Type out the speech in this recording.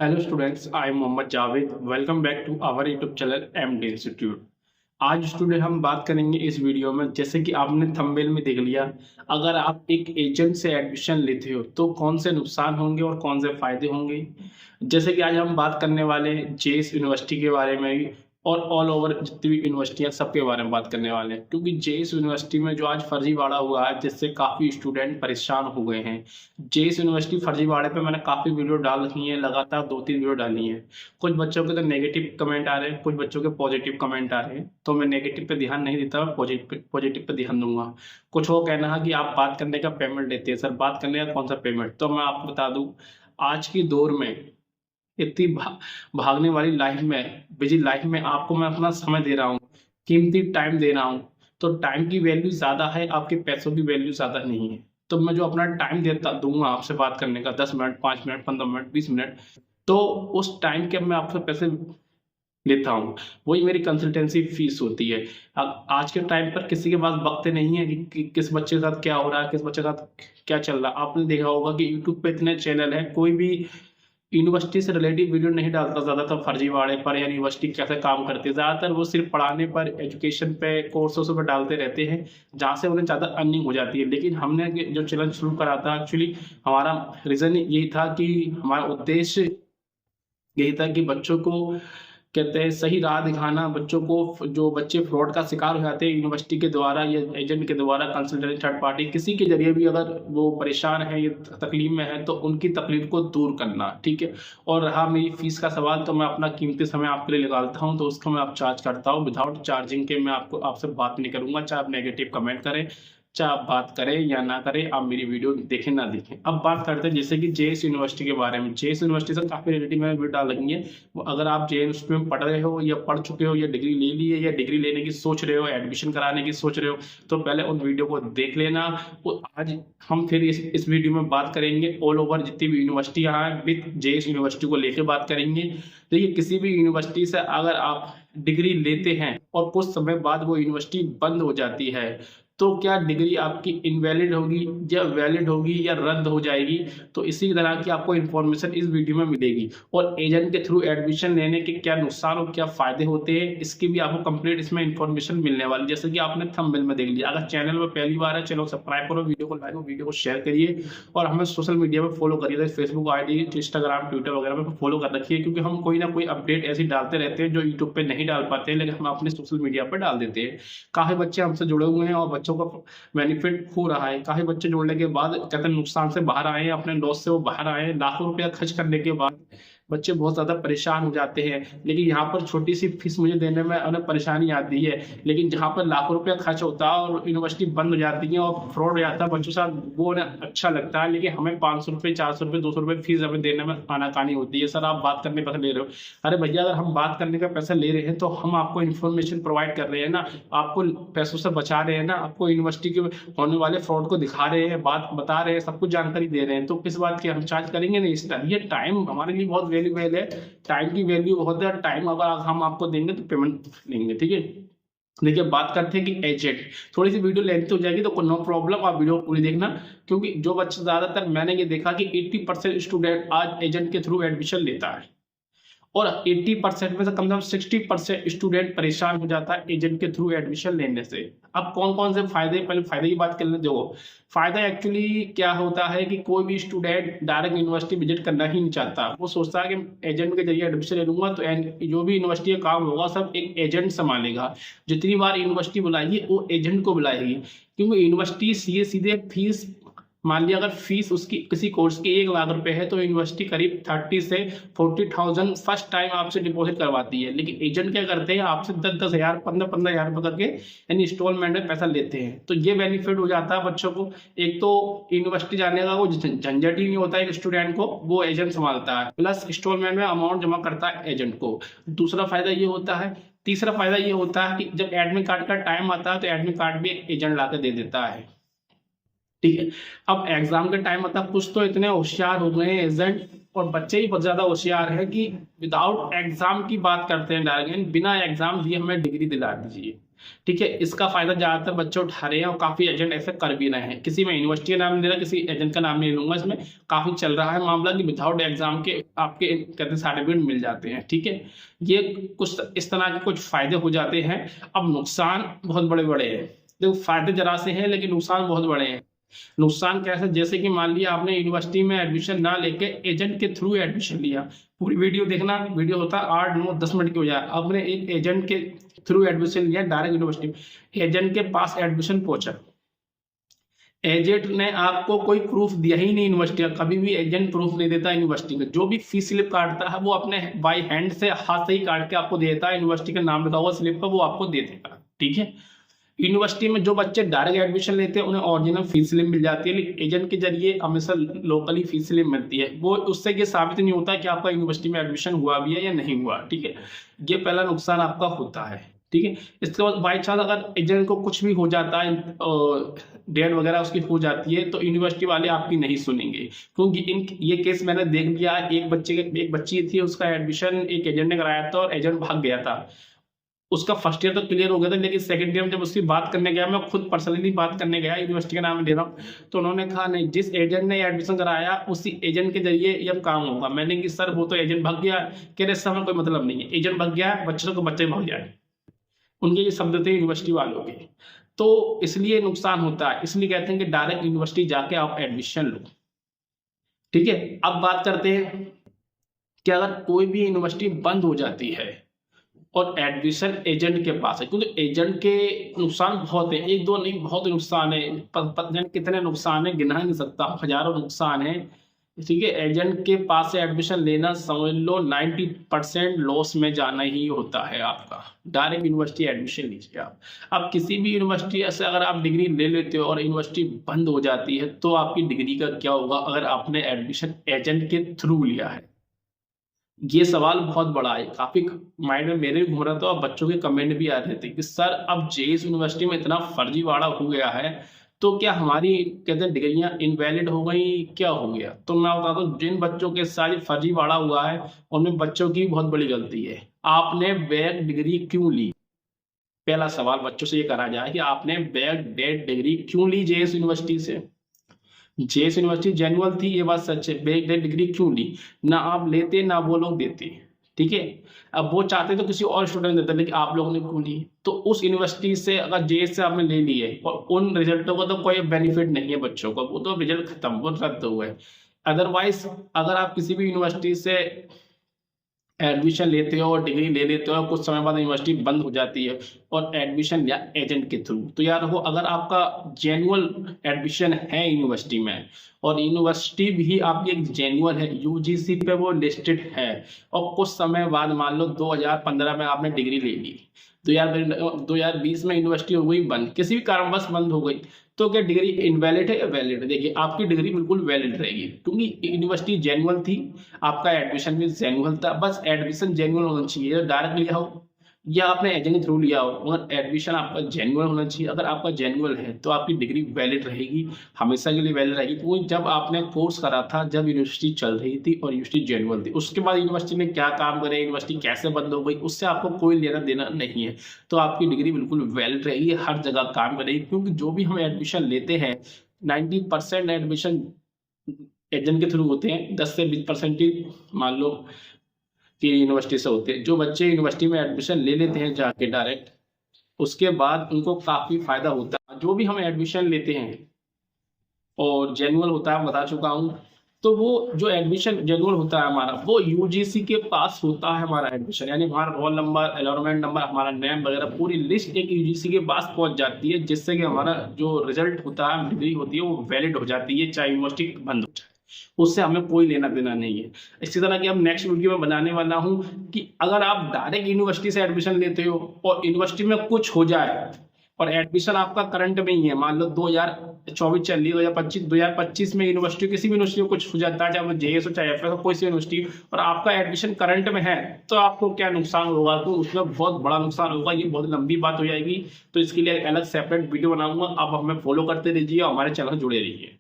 Hello students, I am Mohammad Javed. Welcome back to our YouTube channel MD institute. आज student हम बात करेंगे इस वीडियो में, जैसे कि आपने थंबनेल में देख लिया, अगर आप एक एजेंट से एडमिशन लेते हो तो कौन से नुकसान होंगे और कौन से फायदे होंगे। जैसे कि आज हम बात करने वाले हैं जेएस यूनिवर्सिटी के बारे में भी, और ऑल ओवर जितनी भी यूनिवर्सिटियां सबके बारे में बात करने वाले हैं, क्योंकि जेएस यूनिवर्सिटी में जो आज फर्जीवाड़ा हुआ है जिससे काफ़ी स्टूडेंट परेशान हो गए हैं। जेएस यूनिवर्सिटी फर्जीवाड़े पे मैंने काफ़ी वीडियो डाल रखी है, लगातार 2-3 वीडियो डाली हैं। कुछ बच्चों के तो नेगेटिव कमेंट आ रहे हैं, कुछ बच्चों के पॉजिटिव कमेंट आ रहे हैं, तो मैं नेगेटिव पे ध्यान नहीं देता, मैं पॉजिटिव पे ध्यान दूंगा। कुछ वो कहना है कि आप बात करने का पेमेंट लेते हैं, सर बात करने का कौन सा पेमेंट। तो मैं आपको बता दूं, आज की दौर में इतनी भागने वाली लाइफ में, बिजी लाइफ में आपको मैं अपना समय दे रहा हूँ, कीमती टाइम दे रहा हूँ। तो टाइम की वैल्यू ज़्यादा है, आपके पैसों की वैल्यू ज़्यादा नहीं है। तो मैं जो अपना टाइम देता दूंगा आपसे बात करने का, 10 मिनट, 5 मिनट, 15 मिनट, 20 मिनट, तो उस टाइम के मैं आपसे पैसे लेता हूँ। वही मेरी कंसल्टेंसी फीस होती है। आज के टाइम पर किसी के पास वक्त नहीं है कि किस बच्चे के साथ क्या हो रहा है, किस बच्चे के साथ क्या चल रहा है। आपने देखा होगा कि यूट्यूब पे इतने चैनल हैं, कोई भी यूनिवर्सिटी से रिलेटिव वीडियो नहीं डालता ज़्यादातर फर्जीवाड़े पर, या यूनिवर्सिटी कैसे काम करती है। ज़्यादातर वो सिर्फ पढ़ाने पर, एजुकेशन पे, कोर्सेज पर डालते रहते हैं, जहाँ से उन्हें ज़्यादा अर्निंग हो जाती है। लेकिन हमने जो चैनल शुरू करा था, एक्चुअली हमारा रीज़न यही था कि हमारा उद्देश्य यही था कि बच्चों को, कहते हैं, सही राह दिखाना। बच्चों को, जो बच्चे फ्रॉड का शिकार हो जाते हैं यूनिवर्सिटी के द्वारा या एजेंट के द्वारा, कंसल्टेंट, थर्ड पार्टी, किसी के जरिए भी अगर वो परेशान है या तकलीफ में है, तो उनकी तकलीफ को दूर करना, ठीक है। और रहा मेरी फीस का सवाल, तो मैं अपना कीमती समय आपके लिए निकालता हूँ, तो उसको मैं आप चार्ज करता हूँ। विदाउट चार्जिंग के मैं आपको आपसे बात नहीं करूँगा, चाहे आप नेगेटिव कमेंट करें, चाहे आप बात करें या ना करें, आप मेरी वीडियो देखें ना देखें। अब बात करते हैं जैसे कि जेएस यूनिवर्सिटी के बारे में। जेएस यूनिवर्सिटी से काफ़ी रिलेटिव मैंने वीडियो डाल रखी है। अगर आप जेएस यूनिवर्सिटी में पढ़ रहे हो या पढ़ चुके हो या डिग्री ले ली है या डिग्री लेने की सोच रहे हो, एडमिशन कराने की सोच रहे हो, तो पहले उन वीडियो को देख लेना। वो आज हम फिर इस वीडियो में बात करेंगे ऑल ओवर जितनी भी यूनिवर्सिटियाँ हैं विद जेएस यूनिवर्सिटी को लेकर बात करेंगे। देखिए, किसी भी यूनिवर्सिटी से अगर आप डिग्री लेते हैं और कुछ समय बाद वो यूनिवर्सिटी बंद हो जाती है, तो क्या डिग्री आपकी इनवैलिड होगी या वैलिड होगी या रद्द हो जाएगी। तो इसी तरह की आपको इन्फॉर्मेशन इस वीडियो में मिलेगी। और एजेंट के थ्रू एडमिशन लेने के क्या नुकसान और क्या फायदे होते हैं, इसकी भी आपको कंप्लीट इसमें इन्फॉर्मेशन मिलने वाली, जैसे कि आपने थंबनेल में देख लिया। अगर चैनल में पहली बार है, चैनल सब्सक्राइब करो, वीडियो को लाइक, वीडियो को शेयर करिए, और हमें सोशल मीडिया पर फॉलो करिए, फेसबुक आईडी, इंस्टाग्राम, ट्विटर वगैरह पर फॉलो कर रखिए, क्योंकि हम कोई ना कोई अपडेट ऐसी डालते रहते हैं जो यूट्यूब पे नहीं डाल पाते हैं, लेकिन हम अपने सोशल मीडिया पर डाल देते हैं। काफ़ी बच्चे हमसे जुड़े हुए हैं और बच्चों को बेनिफिट हो रहा है। काफ़ी बच्चे जोड़ने के बाद कहते हैं नुकसान से बाहर आए हैं, अपने लॉस से वो बाहर आए हैं। लाखों रुपया खर्च करने के बाद बच्चे बहुत ज़्यादा परेशान हो जाते हैं, लेकिन यहाँ पर छोटी सी फीस मुझे देने में उन्हें परेशानी आती है। लेकिन जहाँ पर लाखों रुपया खर्च होता है और यूनिवर्सिटी बंद हो जाती है और फ्रॉड हो जाता है बच्चों के साथ, वो उन्हें अच्छा लगता है। लेकिन हमें 500 रुपये, 400 रुपये, 200 रुपये फीस हमें देने में आनाकानी होती है। सर आप बात करने पैसे ले रहे हो, अरे भैया अगर हम बात करने का पैसा ले रहे हैं तो हम आपको इन्फॉर्मेशन प्रोवाइड कर रहे हैं ना, आपको पैसों से बचा रहे हैं ना, आपको यूनिवर्सिटी के होने वाले फ्रॉड को दिखा रहे हैं, बात बता रहे हैं, सब कुछ जानकारी दे रहे हैं, तो किस बात की हम चार्ज करेंगे नहीं। इस तरह ये टाइम हमारे लिए बहुत वैल्यूबल है। टाइम की वैल्यू बहुत है, टाइम अगर हम आपको देंगे तो पेमेंट लेंगे, ठीक है। देखिए, बात करते हैं कि एजेंट, थोड़ी सी वीडियो लेंथ हो जाएगी तो नो प्रॉब्लम, आप वीडियो पूरी देखना, क्योंकि जो बच्चे ज़्यादातर मैंने ये देखा कि 80% स्टूडेंट आज एजेंट के थ्रू एडमिशन लेता है, और 80% में से कम से कम 60% स्टूडेंट परेशान हो जाता है एजेंट के थ्रू एडमिशन लेने से। अब कौन कौन से फायदे, पहले फायदे की बात कर लेते हो। फायदा एक्चुअली क्या होता है कि कोई भी स्टूडेंट डायरेक्ट यूनिवर्सिटी विजिट करना ही नहीं चाहता। वो सोचता है कि एजेंट के जरिए एडमिशन ले लूंगा तो जो भी यूनिवर्सिटी का काम होगा सब एक एजेंट संभालेगा। जितनी बार यूनिवर्सिटी बुलाएगी वो एजेंट को बुलाएगी, क्योंकि यूनिवर्सिटी सीधे सीधे फीस, मान लिया अगर फीस उसकी किसी कोर्स की 1 लाख रुपए है, तो यूनिवर्सिटी करीब 30 से 40,000 फर्स्ट टाइम आपसे डिपॉजिट करवाती है। लेकिन एजेंट क्या करते हैं, आपसे 10-10 हज़ार, 15-15 हज़ार रुपये करके यानी इंस्टॉलमेंट में पैसा लेते हैं। तो ये बेनिफिट हो जाता है बच्चों को। एक तो यूनिवर्सिटी जाने का वो झंझट ही नहीं होता है, एक स्टूडेंट को वो एजेंट संभालता है, प्लस इंस्टॉलमेंट में अमाउंट जमा करता है एजेंट को। दूसरा फायदा ये होता है। तीसरा फायदा ये होता है कि जब एडमिट कार्ड का टाइम आता है तो एडमिट कार्ड भी एजेंट ला दे देता है, ठीक है। अब एग्जाम के टाइम मतलब कुछ तो इतने होशियार हो गए हैं एजेंट, और बच्चे ही बहुत ज्यादा होशियार है कि विदाउट एग्जाम की बात करते हैं, डायरेक्ट बिना एग्जाम दिए हमें डिग्री दिला दीजिए। ठीक है, इसका फायदा ज्यादातर बच्चे उठा रहे हैं और काफी एजेंट ऐसे कर भी रहे हैं। किसी में यूनिवर्सिटी का नाम नहीं ले रहा, किसी एजेंट का नाम नहीं लूंगा, इसमें काफी चल रहा है मामला कि विदाउट एग्जाम के आपके कहते हैं सर्टिफिकेट मिल जाते हैं। ठीक है, ये कुछ इस तरह के कुछ फायदे हो जाते हैं। अब नुकसान बहुत बड़े बड़े हैं। देखो फायदे जरा से हैं लेकिन नुकसान बहुत बड़े हैं। नुकसान कैसे, जैसे कि मान लिया आपने यूनिवर्सिटी में एडमिशन ना लेके एजेंट के थ्रू एडमिशन लिया, पूरी वीडियो देखना, वीडियो होता है 8 9 10 मिनट की हो जाए। आपने एक एजेंट के थ्रू एडमिशन लिया डायरेक्ट यूनिवर्सिटी में, एजेंट के पास एडमिशन पहुंचा, एजेंट ने आपको कोई प्रूफ दिया ही नहीं यूनिवर्सिटी का। कभी भी एजेंट प्रूफ नहीं देता यूनिवर्सिटी का। जो भी फीस स्लिप काटता है वो अपने बाई हैंड से हाथ से ही काट के आपको देता है, यूनिवर्सिटी का नाम लिखा हुआ स्लिप पर वो आपको दे देगा। ठीक है, यूनिवर्सिटी में जो बच्चे डायरेक्ट एडमिशन लेते हैं उन्हें ओरिजिनल फीस स्लिप मिल जाती है, लेकिन एजेंट के जरिए हमेशा लोकली फीस स्लिप मिलती है। वो उससे ये साबित नहीं होता कि आपका यूनिवर्सिटी में एडमिशन हुआ भी है या नहीं हुआ। ठीक है, ये पहला नुकसान आपका होता है। ठीक है, इसके बाद बाई चांस अगर एजेंट को कुछ भी हो जाता है, डेट वगैरह उसकी हो जाती है, तो यूनिवर्सिटी वाले आपकी नहीं सुनेंगे। क्योंकि इन ये केस मैंने देख लिया। एक बच्ची थी, उसका एडमिशन एक एजेंट ने कराया था और एजेंट भाग गया था। उसका फर्स्ट ईयर तो क्लियर हो गया था, लेकिन सेकंड ईयर में जब उसकी बात करने गया, मैं खुद पर्सनली बात करने गया, यूनिवर्सिटी का नाम ले रहा हूँ, तो उन्होंने कहा नहीं, जिस एजेंट ने एडमिशन कराया उसी एजेंट के जरिए ये काम होगा। मैंने कि सर वो तो एजेंट भाग गया। कह रहे सर कोई मतलब नहीं है, एजेंट भाग गया, बच्चों को बच्चे भाग जाए। उनके ये शब्द थे यूनिवर्सिटी वालों के। तो इसलिए नुकसान होता है, इसलिए कहते हैं कि डायरेक्ट यूनिवर्सिटी जाके आप एडमिशन लो। ठीक है, अब बात करते हैं कि अगर कोई भी यूनिवर्सिटी बंद हो जाती है और एडमिशन एजेंट के पास है, क्योंकि एजेंट के नुकसान बहुत है, एक दो नहीं, बहुत नुकसान है। कितने नुकसान है गिना नहीं सकता, हजारों नुकसान है। ठीक है, एजेंट के पास से एडमिशन लेना समझ लो 90% लॉस में जाना ही होता है आपका। डायरेक्ट यूनिवर्सिटी एडमिशन लीजिए आप। अब किसी भी यूनिवर्सिटी से अगर आप डिग्री ले लेते हो और यूनिवर्सिटी बंद हो जाती है, तो आपकी डिग्री का क्या होगा अगर आपने एडमिशन एजेंट के थ्रू लिया है। ये सवाल बहुत बड़ा है, काफी माइंड में मेरे भी घूम रहा था और बच्चों के कमेंट भी आ रहे थे कि सर अब जेईई यूनिवर्सिटी में इतना फर्जीवाड़ा हो गया है, तो क्या हमारी कहते हैं डिग्रियां इनवैलिड हो गई, क्या हो गया। तो मैं बताता हूँ, जिन बच्चों के साथ फर्जीवाड़ा हुआ है उनमें बच्चों की बहुत बड़ी गलती है। आपने बैक डिग्री क्यों ली, पहला सवाल बच्चों से ये करा जाए कि आपने बैक डेट डिग्री क्यों ली जेईई यूनिवर्सिटी से। जेएस यूनिवर्सिटी जेन्युअल थी, ये बात सच है। बैक डिग्री क्यों ली, ना आप लेते ना वो लोग देते। ठीक है, अब वो चाहते तो किसी और स्टूडेंट देते, लेकिन आप लोगों ने क्यों ली। तो उस यूनिवर्सिटी से अगर जेएस से आपने ले ली है और उन रिजल्टों का तो कोई बेनिफिट नहीं है बच्चों को, वो तो रिजल्ट खत्म, वो रद्द हुआ है। अदरवाइज अगर आप किसी भी यूनिवर्सिटी से एडमिशन लेते हो और डिग्री ले लेते हो, कुछ समय बाद यूनिवर्सिटी बंद हो जाती है और एडमिशन या एजेंट के थ्रू, तो यार वो अगर आपका जेन्युअल एडमिशन है यूनिवर्सिटी में और यूनिवर्सिटी भी आपकी एक जेन्युअल है, यूजीसी पे वो लिस्टेड है, और कुछ समय बाद मान लो 2015 में आपने डिग्री ले ली, 2020 में यूनिवर्सिटी हो गई बंद, किसी भी कारणवश बंद हो गई, तो क्या डिग्री इनवैलिड है या वैलिड है। देखिए आपकी डिग्री बिल्कुल वैलिड रहेगी, क्योंकि यूनिवर्सिटी जेन्युअल थी, आपका एडमिशन भी जेन्युअल था। बस एडमिशन जेन्युअल होना चाहिए, डायरेक्ट लिया हो या आपने एजेंट के थ्रू लिया हो, मगर एडमिशन आपका जेन्युअल होना चाहिए। अगर आपका जेन्युअल है तो आपकी डिग्री वैलिड रहेगी, हमेशा के लिए वैलिड रहेगी। क्योंकि जब आपने कोर्स करा था, जब यूनिवर्सिटी चल रही थी और यूनिवर्सिटी जेन्युअल थी, उसके बाद यूनिवर्सिटी ने क्या काम करे, यूनिवर्सिटी कैसे बंद हो गई, उससे आपको कोई लेना देना नहीं है। तो आपकी डिग्री बिल्कुल वैलिड रहेगी, हर जगह काम करेगी। क्योंकि जो भी हम एडमिशन लेते हैं 90% एडमिशन एजेंट के थ्रू होते हैं, 10 से 20% ही मान लो कि यूनिवर्सिटी से होते हैं। जो बच्चे यूनिवर्सिटी में एडमिशन ले लेते हैं जाके डायरेक्ट, उसके बाद उनको काफ़ी फायदा होता है। जो भी हम एडमिशन लेते हैं और जेन्युअल होता है, बता चुका हूँ, तो वो जो एडमिशन जेन्युअल होता है हमारा, वो यूजीसी के पास होता है हमारा एडमिशन, यानी हमारा रोल नंबर, अलॉटमेंट नंबर, हमारा नेम वगैरह पूरी लिस्ट एक यूजीसी के पास पहुंच जाती है, जिससे कि हमारा जो रिजल्ट होता है, डिग्री होती है, वो वैलिड हो जाती है, चाहे यूनिवर्सिटी बंद हो जाए, उससे हमें कोई लेना देना नहीं है। इसी तरह की अब नेक्स्ट वीडियो में बनाने वाला हूं कि अगर आप डायरेक्ट यूनिवर्सिटी से एडमिशन लेते हो और यूनिवर्सिटी में कुछ हो जाए और एडमिशन आपका करंट में ही है, मान लो 2024 चल रही, 2025 में यूनिवर्सिटी, किसी भी यूनिवर्सिटी में कुछ हो जाता है, चाहे वो जेएस हो चाहे एफएस हो, कोई सी यूनिवर्सिटी, और आपका एडमिशन करंट में है, तो आपको क्या नुकसान होगा, तो उसमें बहुत बड़ा नुकसान होगा। ये बहुत लंबी बात हो जाएगी, तो इसके लिए अलग सेपरेट वीडियो बनाऊंगा। आप हमें फॉलो करते रहिए और हमारे चैनल जुड़े रहिए।